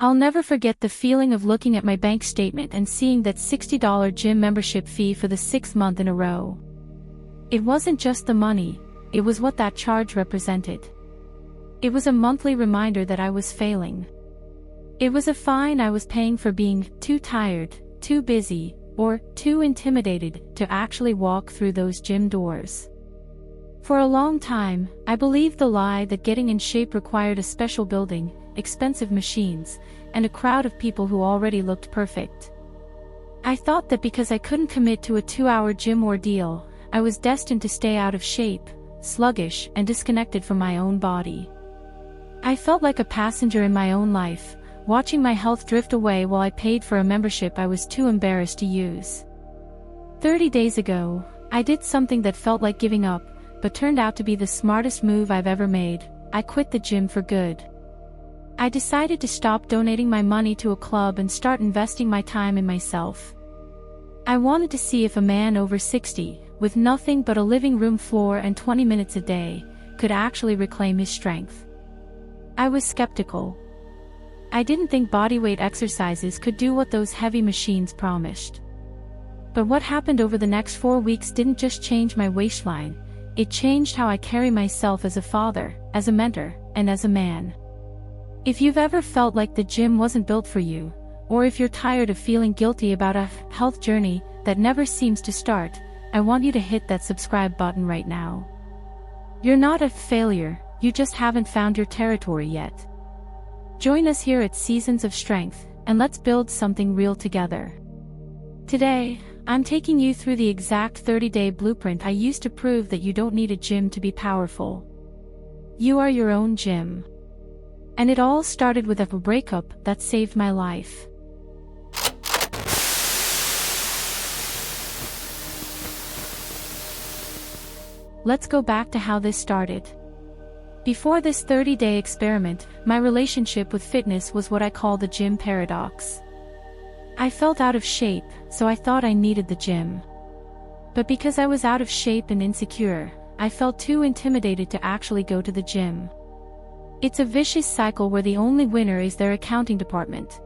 I'll never forget the feeling of looking at my bank statement and seeing that $60 gym membership fee for the 6th month in a row. It wasn't just the money, it was what that charge represented. It was a monthly reminder that I was failing. It was a fine I was paying for being too tired, too busy, or too intimidated to actually walk through those gym doors. For a long time, I believed the lie that getting in shape required a special building, expensive machines, and a crowd of people who already looked perfect. I thought that because I couldn't commit to a 2-hour gym ordeal, I was destined to stay out of shape, sluggish, and disconnected from my own body. I felt like a passenger in my own life, watching my health drift away while I paid for a membership I was too embarrassed to use. 30 days ago, I did something that felt like giving up, but turned out to be the smartest move I've ever made. I quit the gym for good. I decided to stop donating my money to a club and start investing my time in myself. I wanted to see if a man over 60, with nothing but a living room floor and 20 minutes a day, could actually reclaim his strength. I was skeptical. I didn't think bodyweight exercises could do what those heavy machines promised. But what happened over the next 4 weeks didn't just change my waistline, it changed how I carry myself as a father, as a mentor, and as a man. If you've ever felt like the gym wasn't built for you, or if you're tired of feeling guilty about a health journey that never seems to start, I want you to hit that subscribe button right now. You're not a failure, you just haven't found your territory yet. Join us here at Seasons of Strength, and let's build something real together. Today, I'm taking you through the exact 30-day blueprint I used to prove that you don't need a gym to be powerful. You are your own gym. And it all started with a breakup that saved my life. Let's go back to how this started. Before this 30-day experiment, my relationship with fitness was what I call the gym paradox. I felt out of shape, so I thought I needed the gym. But because I was out of shape and insecure, I felt too intimidated to actually go to the gym. It's a vicious cycle where the only winner is their accounting department.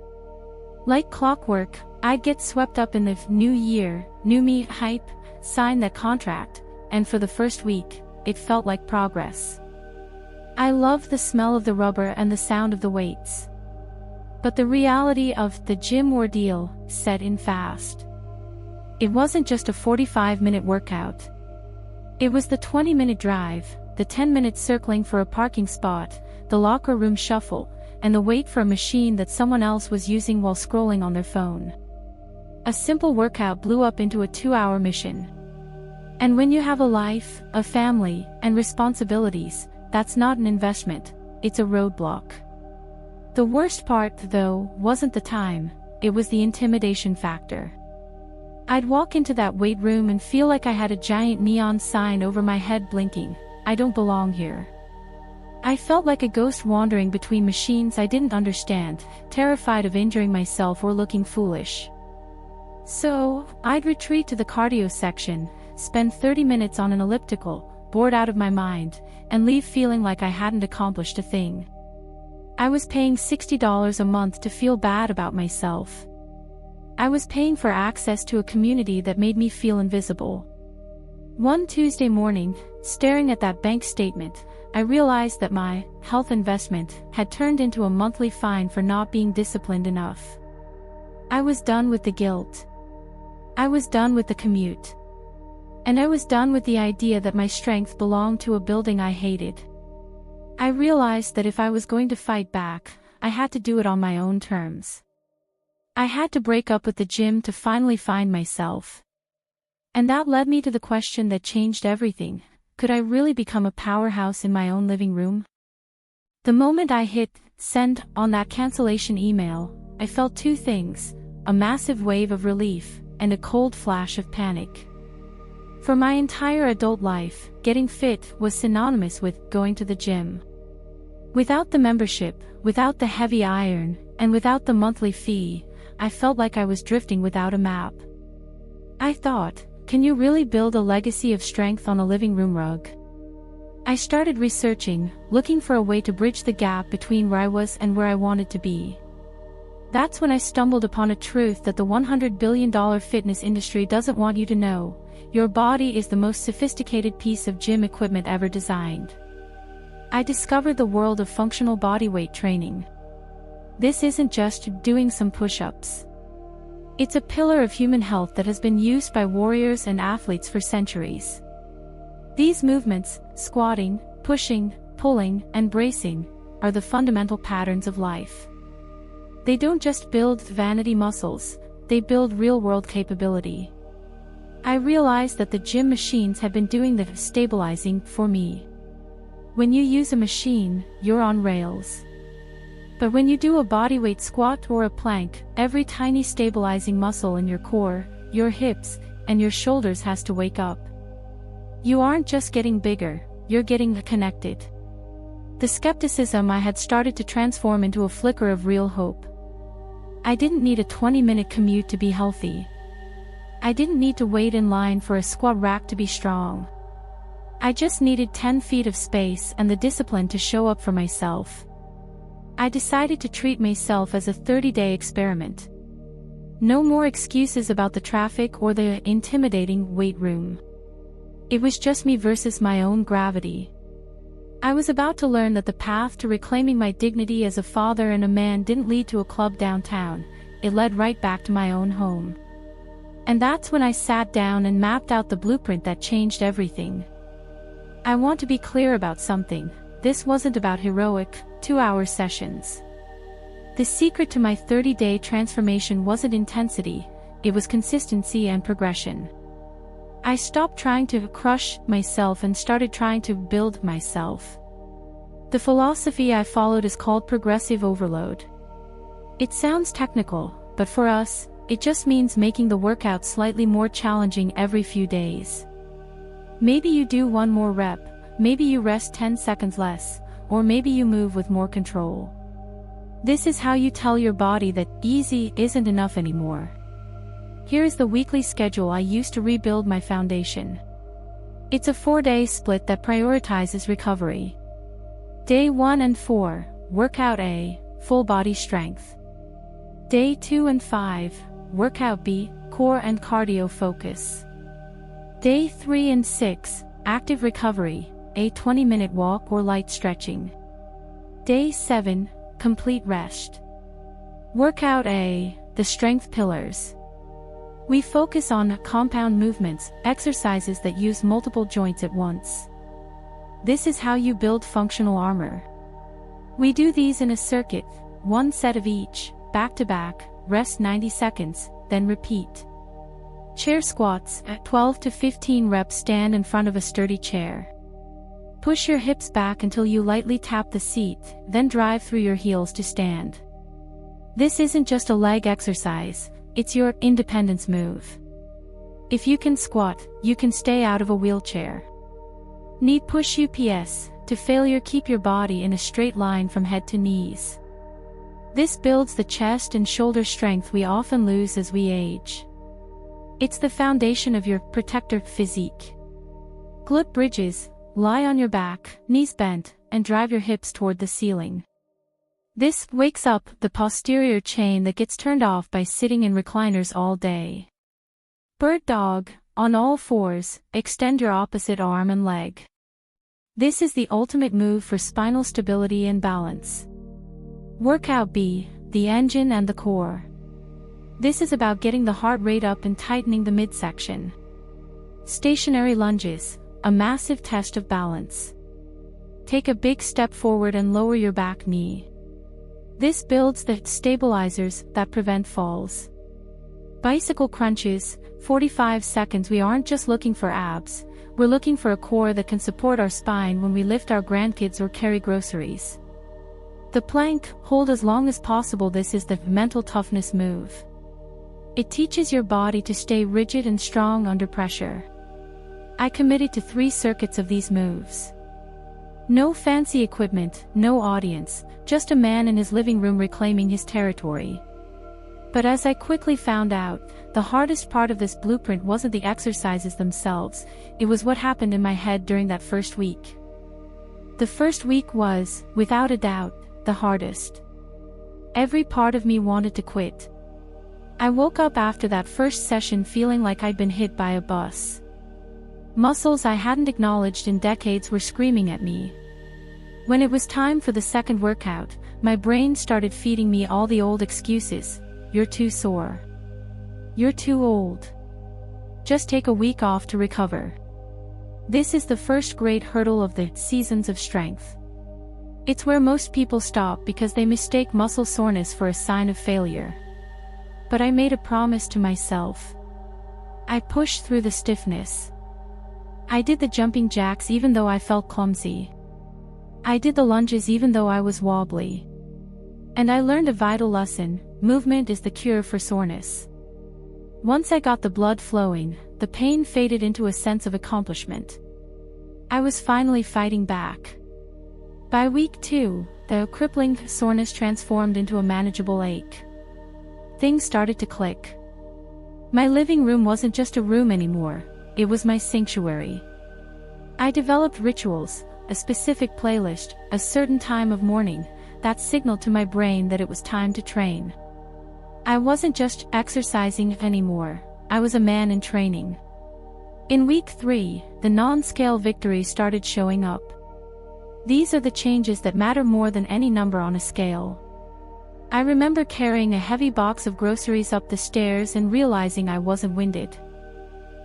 Like clockwork, I'd get swept up in the new year, new me hype, sign that contract, and for the first week, it felt like progress. I loved the smell of the rubber and the sound of the weights. But the reality of the gym ordeal set in fast. It wasn't just a 45-minute workout. It was the 20-minute drive, the 10-minute circling for a parking spot, the locker room shuffle, and the wait for a machine that someone else was using while scrolling on their phone. A simple workout blew up into a 2-hour mission. And when you have a life, a family, and responsibilities, that's not an investment, it's a roadblock. The worst part, though, wasn't the time, it was the intimidation factor. I'd walk into that weight room and feel like I had a giant neon sign over my head blinking, "I don't belong here." I felt like a ghost wandering between machines I didn't understand, terrified of injuring myself or looking foolish. So, I'd retreat to the cardio section, spend 30 minutes on an elliptical, bored out of my mind, and leave feeling like I hadn't accomplished a thing. I was paying $60 a month to feel bad about myself. I was paying for access to a community that made me feel invisible. One Tuesday morning, staring at that bank statement, I realized that my health investment had turned into a monthly fine for not being disciplined enough. I was done with the guilt. I was done with the commute. And I was done with the idea that my strength belonged to a building I hated. I realized that if I was going to fight back, I had to do it on my own terms. I had to break up with the gym to finally find myself. And that led me to the question that changed everything: could I really become a powerhouse in my own living room? The moment I hit send on that cancellation email, I felt two things: a massive wave of relief, and a cold flash of panic. For my entire adult life, getting fit was synonymous with going to the gym. Without the membership, without the heavy iron, and without the monthly fee, I felt like I was drifting without a map. I thought, can you really build a legacy of strength on a living room rug? I started researching, looking for a way to bridge the gap between where I was and where I wanted to be. That's when I stumbled upon a truth that the $100 billion fitness industry doesn't want you to know. Your body is the most sophisticated piece of gym equipment ever designed. I discovered the world of functional bodyweight training. This isn't just doing some push-ups. It's a pillar of human health that has been used by warriors and athletes for centuries. These movements, squatting, pushing, pulling, and bracing, are the fundamental patterns of life. They don't just build vanity muscles, they build real-world capability. I realized that the gym machines had been doing the stabilizing for me. When you use a machine, you're on rails. But when you do a bodyweight squat or a plank, every tiny stabilizing muscle in your core, your hips, and your shoulders has to wake up. You aren't just getting bigger, you're getting connected. The skepticism I had started to transform into a flicker of real hope. I didn't need a 20-minute commute to be healthy. I didn't need to wait in line for a squat rack to be strong. I just needed 10 feet of space and the discipline to show up for myself. I decided to treat myself as a 30-day experiment. No more excuses about the traffic or the intimidating weight room. It was just me versus my own gravity. I was about to learn that the path to reclaiming my dignity as a father and a man didn't lead to a club downtown, it led right back to my own home. And that's when I sat down and mapped out the blueprint that changed everything. I want to be clear about something. This wasn't about heroic, 2-hour sessions. The secret to my 30-day transformation wasn't intensity, it was consistency and progression. I stopped trying to crush myself and started trying to build myself. The philosophy I followed is called progressive overload. It sounds technical, but for us, it just means making the workout slightly more challenging every few days. Maybe you do one more rep, maybe you rest 10 seconds less, or maybe you move with more control. This is how you tell your body that easy isn't enough anymore. Here is the weekly schedule I used to rebuild my foundation. It's a 4-day split that prioritizes recovery. Day 1 and 4, Workout A, full body strength. Day 2 and 5, Workout B, core and cardio focus. Day 3 and 6, active recovery, a 20-minute walk or light stretching. Day 7, complete rest. Workout A, the strength pillars. We focus on compound movements, exercises that use multiple joints at once. This is how you build functional armor. We do these in a circuit, 1 set of each, back to back, rest 90 seconds, then repeat. Chair squats, at 12 to 15 reps, stand in front of a sturdy chair. Push your hips back until you lightly tap the seat, then drive through your heels to stand. This isn't just a leg exercise, it's your independence move. If you can squat, you can stay out of a wheelchair. Knee push UPS, to failure keep your body in a straight line from head to knees. This builds the chest and shoulder strength we often lose as we age. It's the foundation of your protector physique. Glute bridges, lie on your back, knees bent, and drive your hips toward the ceiling. This wakes up the posterior chain that gets turned off by sitting in recliners all day. Bird dog, on all fours, extend your opposite arm and leg. This is the ultimate move for spinal stability and balance. Workout B, the engine and the core. This is about getting the heart rate up and tightening the midsection. Stationary lunges, a massive test of balance. Take a big step forward and lower your back knee. This builds the stabilizers that prevent falls. Bicycle crunches, 45 seconds. We aren't just looking for abs, we're looking for a core that can support our spine when we lift our grandkids or carry groceries. The plank, hold as long as possible. This is the mental toughness move. It teaches your body to stay rigid and strong under pressure. I committed to 3 circuits of these moves. No fancy equipment, no audience, just a man in his living room reclaiming his territory. But as I quickly found out, the hardest part of this blueprint wasn't the exercises themselves, it was what happened in my head during that first week. The first week was, without a doubt, the hardest. Every part of me wanted to quit. I woke up after that first session feeling like I'd been hit by a bus. Muscles I hadn't acknowledged in decades were screaming at me. When it was time for the second workout, my brain started feeding me all the old excuses. You're too sore. You're too old. Just take a week off to recover. This is the first great hurdle of the seasons of strength. It's where most people stop because they mistake muscle soreness for a sign of failure. But I made a promise to myself. I pushed through the stiffness. I did the jumping jacks even though I felt clumsy. I did the lunges even though I was wobbly. And I learned a vital lesson: movement is the cure for soreness. Once I got the blood flowing, the pain faded into a sense of accomplishment. I was finally fighting back. By week 2, the crippling soreness transformed into a manageable ache. Things started to click. My living room wasn't just a room anymore, it was my sanctuary. I developed rituals, a specific playlist, a certain time of morning, that signaled to my brain that it was time to train. I wasn't just exercising anymore, I was a man in training. In week 3, the non-scale victories started showing up. These are the changes that matter more than any number on a scale. I remember carrying a heavy box of groceries up the stairs and realizing I wasn't winded.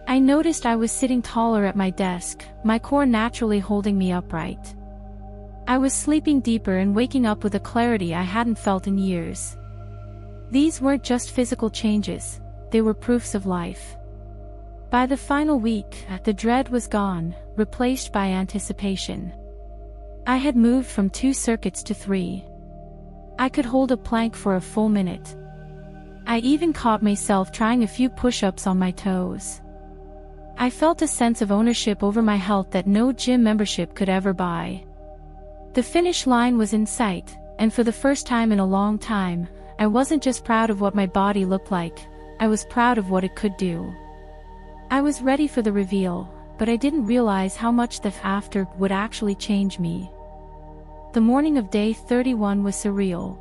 I noticed I was sitting taller at my desk, my core naturally holding me upright. I was sleeping deeper and waking up with a clarity I hadn't felt in years. These weren't just physical changes, they were proofs of life. By the final week, the dread was gone, replaced by anticipation. I had moved from 2 circuits to 3. I could hold a plank for a full minute. I even caught myself trying a few push-ups on my toes. I felt a sense of ownership over my health that no gym membership could ever buy. The finish line was in sight, and for the first time in a long time, I wasn't just proud of what my body looked like, I was proud of what it could do. I was ready for the reveal, but I didn't realize how much the after would actually change me. The morning of day 31 was surreal.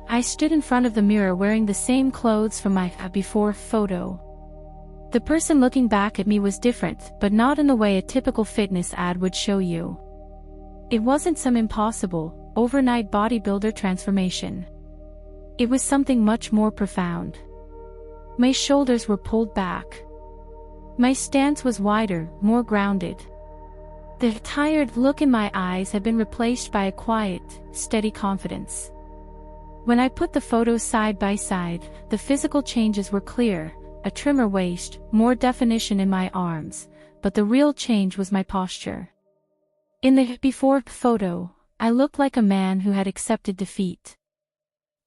I stood in front of the mirror wearing the same clothes from my before photo. The person looking back at me was different, but not in the way a typical fitness ad would show you. It wasn't some impossible, overnight bodybuilder transformation. It was something much more profound. My shoulders were pulled back. My stance was wider, more grounded. The tired look in my eyes had been replaced by a quiet, steady confidence. When I put the photos side by side, the physical changes were clear: a trimmer waist, more definition in my arms, but the real change was my posture. In the before photo, I looked like a man who had accepted defeat.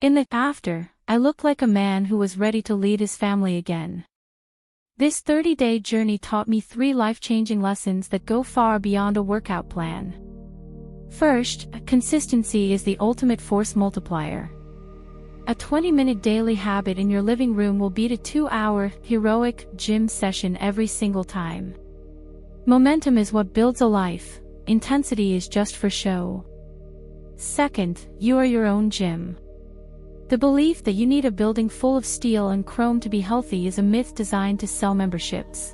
In the after, I looked like a man who was ready to lead his family again. This 30-day journey taught me 3 life-changing lessons that go far beyond a workout plan. First, consistency is the ultimate force multiplier. A 20-minute daily habit in your living room will beat a 2-hour, heroic gym session every single time. Momentum is what builds a life, intensity is just for show. Second, you are your own gym. The belief that you need a building full of steel and chrome to be healthy is a myth designed to sell memberships.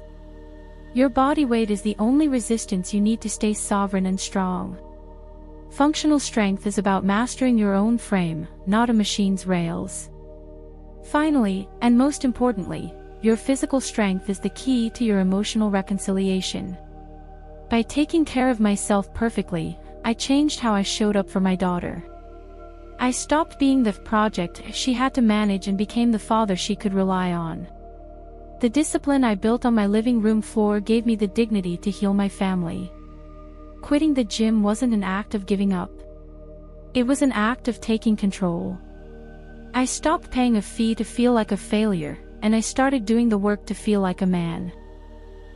Your body weight is the only resistance you need to stay sovereign and strong. Functional strength is about mastering your own frame, not a machine's rails. Finally, and most importantly, your physical strength is the key to your emotional reconciliation. By taking care of myself perfectly, I changed how I showed up for my daughter. I stopped being the project she had to manage and became the father she could rely on. The discipline I built on my living room floor gave me the dignity to heal my family. Quitting the gym wasn't an act of giving up. It was an act of taking control. I stopped paying a fee to feel like a failure, and I started doing the work to feel like a man.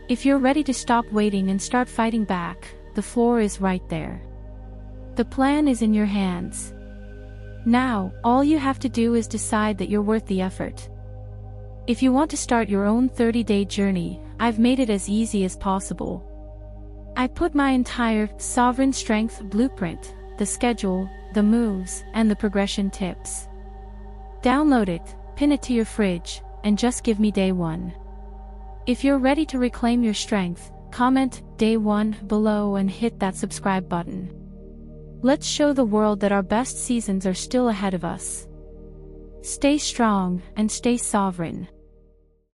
If you're ready to stop waiting and start fighting back, the floor is right there. The plan is in your hands. Now, all you have to do is decide that you're worth the effort. If you want to start your own 30-day journey, I've made it as easy as possible. I put my entire Sovereign Strength blueprint, the schedule, the moves, and the progression tips, Download it, pin it to your fridge, and just give me day 1. If you're ready to reclaim your strength, comment day 1 below and hit that subscribe button. Let's show the world that our best seasons are still ahead of us. Stay strong and stay sovereign.